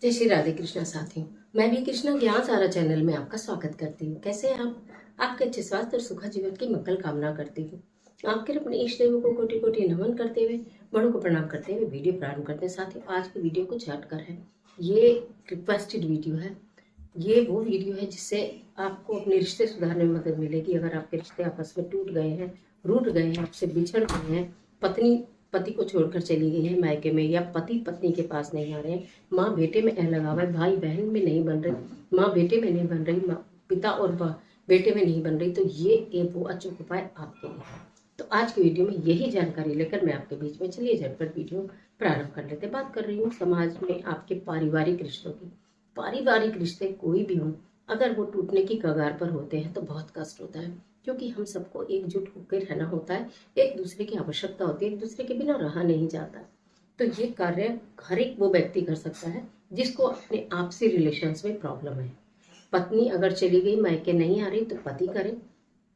जय श्री राधे कृष्णा साथियों। मैं भी कृष्णा ज्ञान सारा चैनल में आपका स्वागत करती हूँ। कैसे हैं आप? आपके अच्छे स्वास्थ्य और सुखद जीवन की मंगल कामना करती हूँ। आपके अपने इष्ट देवों को कोटि कोटि नमन करते हुए, बड़ों को प्रणाम करते हुए वीडियो प्रारंभ करते हैं। साथियों, आज की वीडियो कुछ हटकर है। ये रिक्वेस्टेड वीडियो है। ये वो वीडियो है जिससे आपको अपने रिश्ते सुधारने में मदद मिलेगी। अगर आपके रिश्ते आपस में टूट गए हैं, रूठ गए हैं, आपसे बिछड़ गए हैं, पत्नी पति को छोड़कर चली गई है मायके में, या पति पत्नी के पास नहीं आ रहे हैं, माँ बेटे में अलगाव है, भाई बहन में नहीं बन रही, माँ बेटे में नहीं बन रही, पिता और बेटे में नहीं बन रही, तो ये एक वो अचूक उपाय आपके लिए है। तो आज की वीडियो में यही जानकारी लेकर मैं आपके बीच में, चलिए झटपट वीडियो प्रारंभ कर लेते। बात कर रही हूँ समाज में आपके पारिवारिक रिश्तों की। पारिवारिक रिश्ते कोई भी हों, अगर वो टूटने की कगार पर होते हैं तो बहुत कष्ट होता है, क्योंकि हम सबको एकजुट होकर रहना होता है। एक दूसरे की आवश्यकता होती है, एक दूसरे के बिना रहा नहीं जाता। तो ये कार्य हर एक वो व्यक्ति कर सकता है जिसको अपने आपसी रिलेशंस में प्रॉब्लम है। पत्नी अगर चली गई, मायके नहीं आ रही, तो पति करे।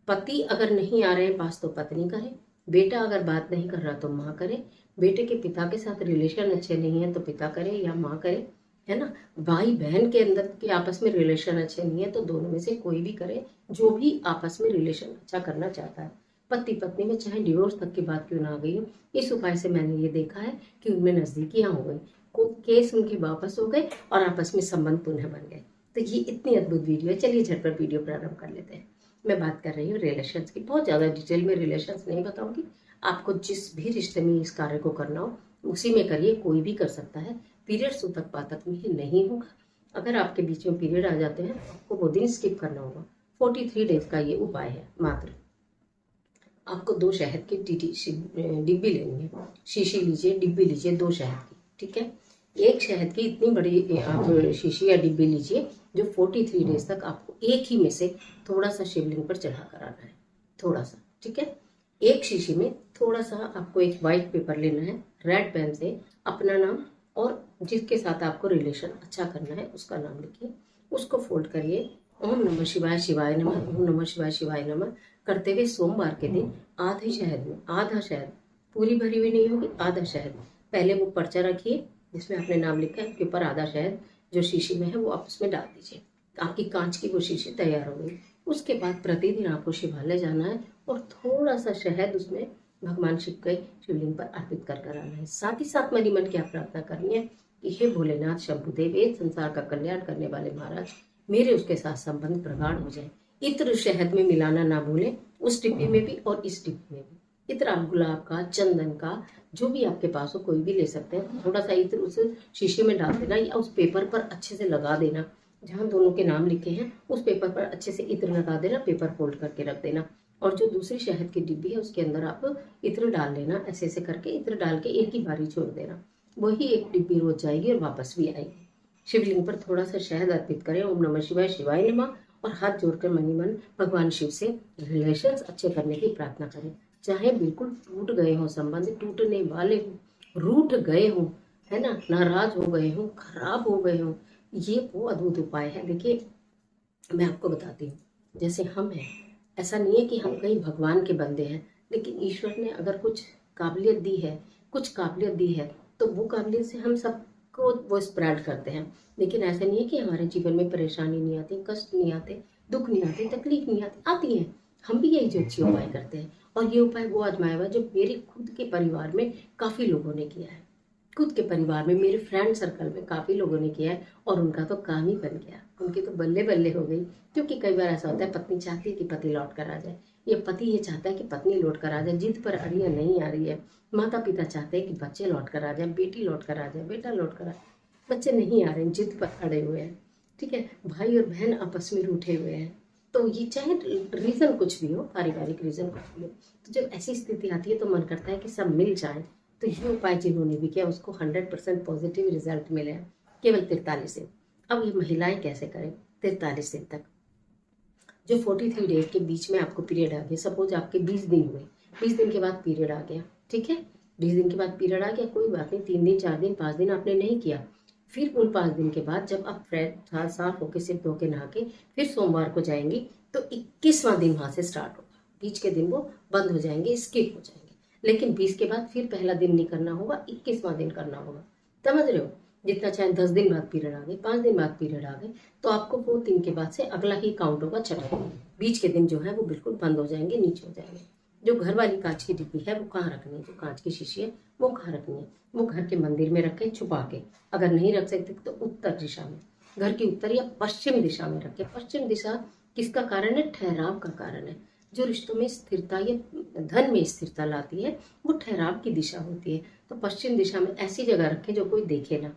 पति अगर नहीं आ रहे हैं पास, तो पत्नी करे। बेटा अगर बात नहीं कर रहा तो माँ करे। बेटे के पिता के साथ रिलेशन अच्छे नहीं है तो पिता करे या माँ करे, है ना। भाई बहन के अंदर के आपस में रिलेशन अच्छे नहीं है तो दोनों में से कोई भी करे, जो भी आपस में रिलेशन अच्छा करना चाहता है। पति पत्नी में चाहे डिवोर्स तक की बात क्यों ना आ गई हो, इस उपाय से मैंने ये देखा है कि उनमें नजदीकियां हो गई, केस उनके वापस हो गए और आपस में संबंध पुनः बन गए। तो ये इतनी अद्भुत वीडियो है। चलिए झटपट वीडियो प्रारंभ कर लेते हैं। मैं बात कर रही हूँ रिलेशंस की। बहुत ज़्यादा डिटेल में रिलेशंस नहीं बताऊंगी। आपको जिस भी रिश्ते में इस कार्य को करना हो उसी में करिए, कोई भी कर सकता है। पीरियड सूतक पातक में ही नहीं होगा। अगर आपके बीच में पीरियड आ जाते हैं तो आपको वो दिन स्किप करना होगा। 43 डेज का ये उपाय है मात्र। आपको 2 शहद की डिब्बी लेनी है। शीशी लीजिए, डिब्बी लीजिए 2 शहद की, ठीक है। एक शहद की इतनी बड़ी आप शीशी या डिब्बी लीजिए जो 43 डेज तक आपको एक ही में से थोड़ा सा शिवलिंग पर चढ़ा कर आना है, थोड़ा सा, ठीक है। एक शीशी में थोड़ा सा आपको एक वाइट पेपर लेना है, रेड पेन से अपना नाम और जिसके साथ आपको रिलेशन अच्छा करना है उसका नाम लिखिए, उसको फोल्ड करिए। ओम नमः शिवाय शिवाय नमः, ओम नमः शिवाय शिवाय नमः करते हुए सोमवार के दिन आधे शहद में, आधा शहद, पूरी भरी हुई नहीं होगी, आधा शहद, पहले वो पर्चा रखिए जिसमें आपने नाम लिखा है, उसके ऊपर आधा शहद जो शीशी में है वो आप उसमें डाल दीजिए। आपकी कांच की वो शीशी तैयार हो गई। उसके बाद प्रतिदिन आपको शिवालय जाना है और थोड़ा सा शहद उसमें भगवान शिव के शिवलिंग पर अर्पित कर कर आना है। साथ ही साथ मनी मन क्या प्रार्थना करनी है कि हे भोलेनाथ शंभुदेव, एक संसार का कल्याण करने वाले महाराज, मेरे उसके साथ संबंध प्रगाढ़ हो जाए। इत्र शहद में मिलाना ना भूलें, उस डिब्बी में भी और इस डिब्बी में भी। इत्र आप गुलाब का, चंदन का, जो भी आपके पास हो कोई भी ले सकते हैं। थोड़ा सा इत्र उस शीशे में डाल देना या उस पेपर पर अच्छे से लगा देना, जहाँ दोनों के नाम लिखे हैं उस पेपर पर अच्छे से इत्र लगा देना, पेपर फोल्ड करके रख देना। और जो दूसरी शहद की डिब्बी है उसके अंदर आप इत्र डाल लेना, ऐसे ऐसे करके इत्र डाल के एक ही बारी छोड़ देना। वही एक डिब्बी रोज जाएगी और वापस भी आएगी। शिवलिंग पर थोड़ा सा शहद अर्पित करें, ओम नमः शिवाय शिवाय नमः, और हाथ जोड़कर मनी मन भगवान शिव से रिलेशंस अच्छे करने की प्रार्थना करें। चाहे बिल्कुल टूट गए हों संबंध, टूटने वाले हों, रूठ गए हों, है ना, नाराज हो गए हों, खराब हो गए हों, ये वो अद्भुत उपाय है। देखिए मैं आपको बताती हूँ, जैसे हम हैं, ऐसा नहीं है कि हम कहीं भगवान के बंदे हैं, लेकिन ईश्वर ने अगर कुछ काबिलियत दी है, कुछ काबिलियत दी है, तो वो काबिलियत से हम सबको वो स्प्रेड करते हैं। लेकिन ऐसा नहीं है कि हमारे जीवन में परेशानी नहीं आती, कष्ट नहीं आते, दुख नहीं आते, तकलीफ नहीं आती, आती है। हम भी यही जो अच्छे उपाय करते हैं, और ये उपाय वो आजमाया हुआ जो मेरे खुद के परिवार में काफ़ी लोगों ने किया है। खुद के परिवार में, मेरे फ्रेंड सर्कल में काफ़ी लोगों ने किया है और उनका तो काम ही बन गया, उनकी तो बल्ले बल्ले हो गई। क्योंकि कई बार ऐसा होता है, पत्नी चाहती है कि पति लौट कर आ जाए, या पति ये चाहता है कि पत्नी लौट कर आ जाए, जिद पर अड़ी है, नहीं आ रही है। माता पिता चाहते हैं कि बच्चे लौट कर आ जाए, बेटी लौट कर आ जाए, बेटा लौट कर आ जाए, बच्चे नहीं आ रहे हैं, जिद पर अड़े हुए हैं, ठीक है। भाई और बहन आपस में रूठे हुए हैं। तो ये चाहे रीज़न कुछ भी हो, पारिवारिक रीज़न कुछ भी हो, तो जब ऐसी स्थिति आती है तो मन करता है कि सब मिल जाए। तो ये उपाय जिन्होंने भी किया उसको 100% पॉजिटिव रिजल्ट मिले हैं, केवल 43 दिन। अब ये महिलाएं कैसे करें 43 दिन तक? जो 43 डेज के बीच में आपको पीरियड आ गया, सपोज आपके 20 दिन हुए, 20 दिन के बाद पीरियड आ गया, ठीक है, 20 दिन के बाद पीरियड आ गया, कोई बात नहीं, 3 दिन 4 दिन 5 दिन आपने नहीं किया, फिर उन 5 दिन के बाद जब आप फ्रेश साफ होके सिर धो के नहा के फिर सोमवार को जाएंगी तो 21वां दिन वहां से स्टार्ट होगा। बीच के दिन वो बंद हो जाएंगे, स्किप हो जाएंगे। लेकिन 20 के बाद फिर पहला दिन नहीं करना होगा, 21वां दिन करना होगा। समझ रहे हो? जितना चाहे 10 दिन बाद पीरियड आ गए, 5 दिन बाद पीरियड आ गए, तो आपको वो 3 के बाद से अगला ही काउंट होगा छठा। बीच के दिन जो है वो बिल्कुल बंद हो जाएंगे, नीचे हो जाएंगे। जो घर वाली कांच की डिब्बी है वो कहाँ रखनी है, जो कांच की शीशी है वो कहाँ रखनी है, वो घर के मंदिर में रखें छुपा के। अगर नहीं रख सकते तो उत्तर दिशा में, घर की उत्तर या पश्चिम दिशा में रखें। पश्चिम दिशा किसका कारण है, ठहराव का कारण है। जो रिश्तों में स्थिरता या धन में स्थिरता लाती है वो ठहराव की दिशा होती है। तो पश्चिम दिशा में ऐसी जगह रखें जो कोई देखे ना।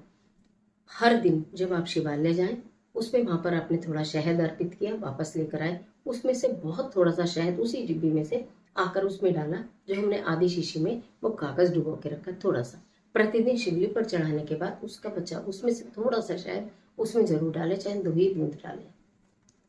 हर दिन जब आप शिवालय जाएं, उसमें वहां पर आपने थोड़ा शहद अर्पित किया, वापस लेकर आए, उसमें से बहुत थोड़ा सा शहद उसी डिब्बी में से आकर उसमें डाला, जो हमने आधी शीशी में वो कागज डुबो के रखा थोड़ा सा। प्रतिदिन शिवलिंग पर चढ़ाने के बाद उसका बचा उसमें से थोड़ा सा शहद उसमें जरूर डालें, चाहे 2 ही बूंद डालें।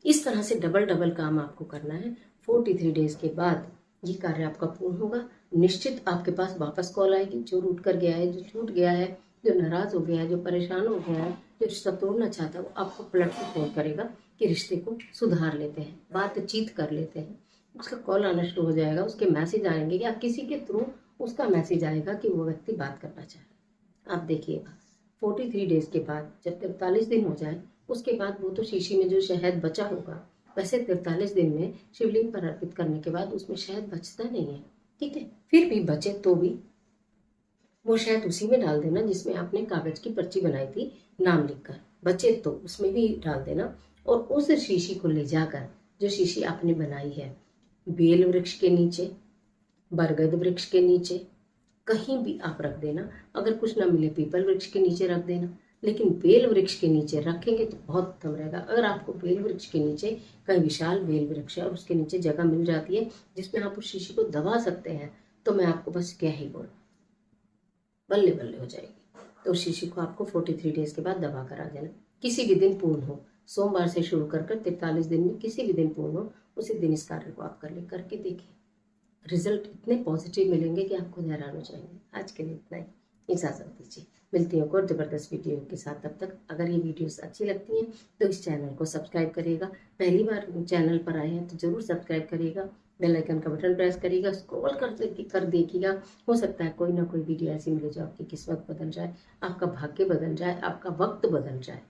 इस तरह से डबल डबल काम आपको करना है। 43 डेज के बाद ये कार्य आपका पूर्ण होगा। निश्चित आपके पास वापस कॉल आएगी। जो रूठ कर गया है, जो छूट गया है, जो नाराज हो गया है, जो परेशान हो गया है, जो रिश्ता तोड़ना चाहता है, वो आपको पलट के फोन करेगा कि रिश्ते को सुधार लेते हैं, बातचीत कर लेते हैं। उसका कॉल आना शुरू हो जाएगा, उसके मैसेज आएंगे या किसी के थ्रू उसका मैसेज आएगा कि वो व्यक्ति बात करना चाह रहा है। आप देखिएगा 43 डेज के बाद जब 43 दिन हो जाए, उसके बाद वो तो शीशी में जो शहद बचा होगा, वैसे 43 दिन में शिवलिंग पर अर्पित करने के बाद उसमें शहद बचता नहीं है, ठीक है। फिर भी बचे तो भी वो शहद उसी में डाल देना जिसमें आपने कागज की पर्ची बनाई थी नाम लिखकर। बचे तो उसमें भी डाल देना और उस शीशी को ले जाकर, जो शीशी आपने बनाई है, बेल वृक्ष के नीचे, बरगद वृक्ष के नीचे, कहीं भी आप रख देना। अगर कुछ ना मिले पीपल वृक्ष के नीचे रख देना, लेकिन बेल वृक्ष के नीचे रखेंगे तो बहुत उत्तम रहेगा। अगर आपको बेल वृक्ष के नीचे कहीं विशाल बेल वृक्ष है और उसके नीचे जगह मिल जाती है जिसमें आप उस शीशी को दबा सकते हैं, तो मैं आपको बस क्या ही बोलूं, बल्ले बल्ले हो जाएगी। तो उस शीशी को आपको 43 डेज के बाद दबा कर आ जाना। किसी भी दिन पूर्ण हो, सोमवार से शुरू कर 43 दिन में किसी भी दिन पूर्ण हो, उसी दिन इस कार्य को आप कर ले, करके देखिए। रिजल्ट इतने पॉजिटिव मिलेंगे कि आपको हैरान हो जाएंगे। आज के लिए इतना ही, इजाज़त दीजिए। मिलती हूँ और ज़बरदस्त वीडियो के साथ। तब तक अगर ये वीडियोस अच्छी लगती हैं तो इस चैनल को सब्सक्राइब करिएगा। पहली बार चैनल पर आए हैं तो ज़रूर सब्सक्राइब करिएगा, बेल आइकन का बटन प्रेस करिएगा, स्क्रॉल कर देखिएगा। हो सकता है कोई ना कोई वीडियो ऐसी मिले जो आपकी किस्मत बदल जाए, आपका भाग्य बदल जाए, आपका वक्त बदल जाए।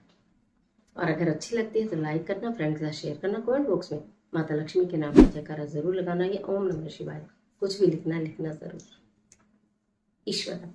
और अगर अच्छी लगती है तो लाइक करना, फ्रेंड्स के साथ शेयर करना, कमेंट बॉक्स में माता लक्ष्मी के नाम का जयकारा जरूर लगाना, या ओम नमः शिवाय कुछ भी लिखना जरूर। ईश्वर